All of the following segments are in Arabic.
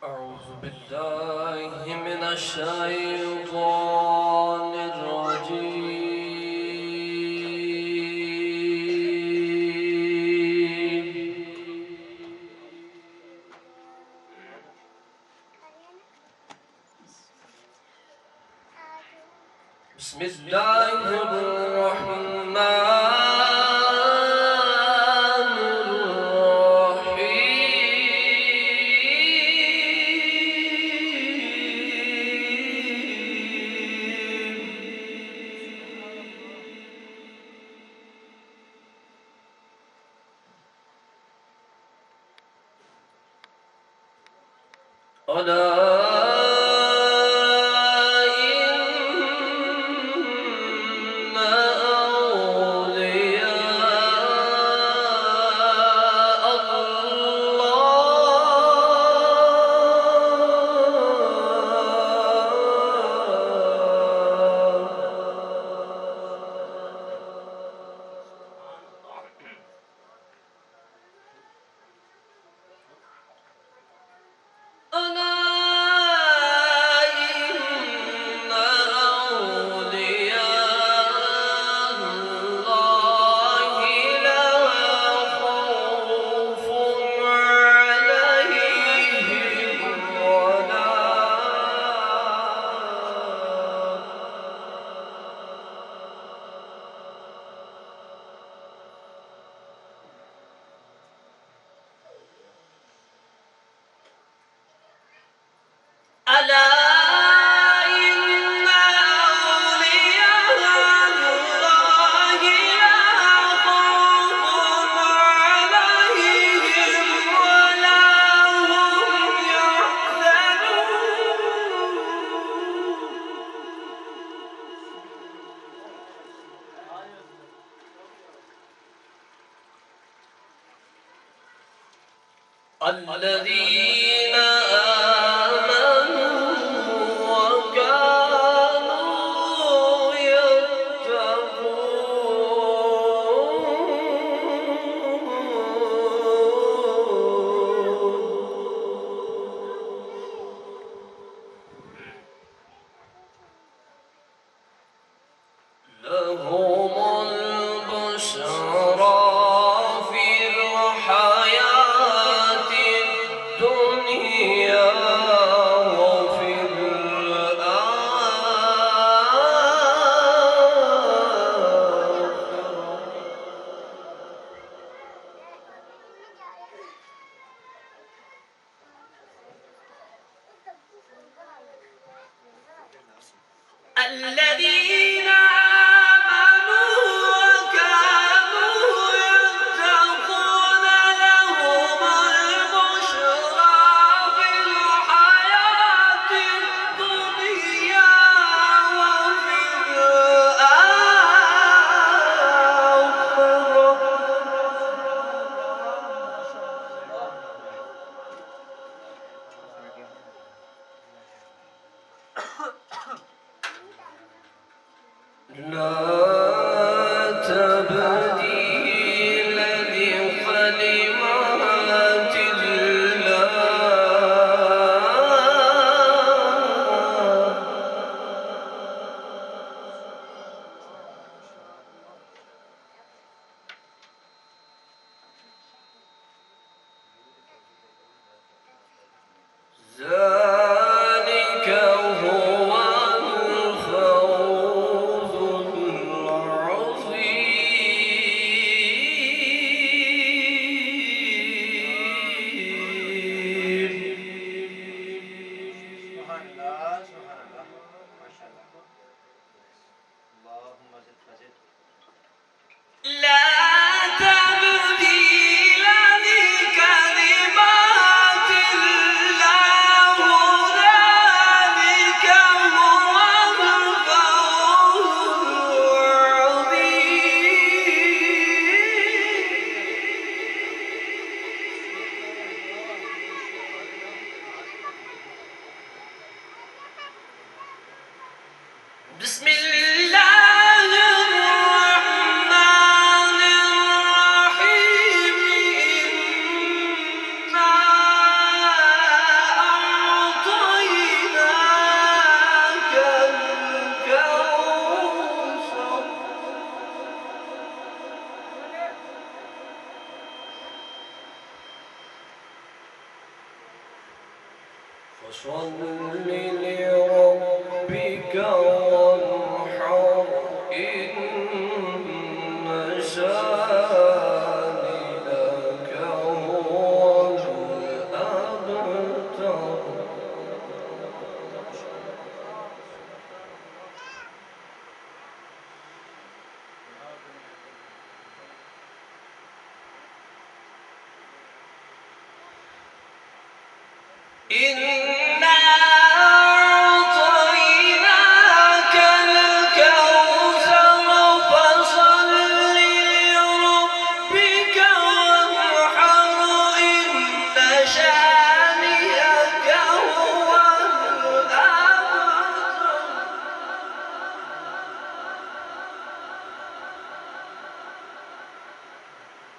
أعوذ بالله من الشيطان الرجيم. بسم الله الرحمن ألا إن أولياء الله لا خوف عليهم ألا إن أولياء الله لا خوف عليهم ولا هم يحزنون الذين آمنوا وكانوا يتقون لهم البشرى في الحياة الدنيا وفي الذين آمنوا وكانوا يتقون لهم البشرى في الحياة الدنيا وفي الآخرة فصل لربك وانحر إن شانئك هو الأبتر. إنا أعطيناك الكوثر فصل لربك وانحر إن شانئك هو الأبتر.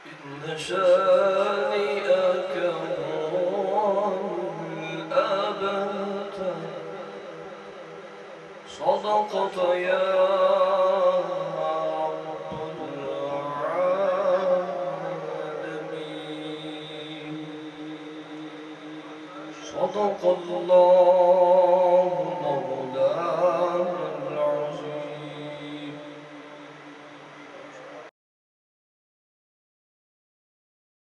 إن شانئك هو الأبتر. صدقت يا رب العالمين. صدق الله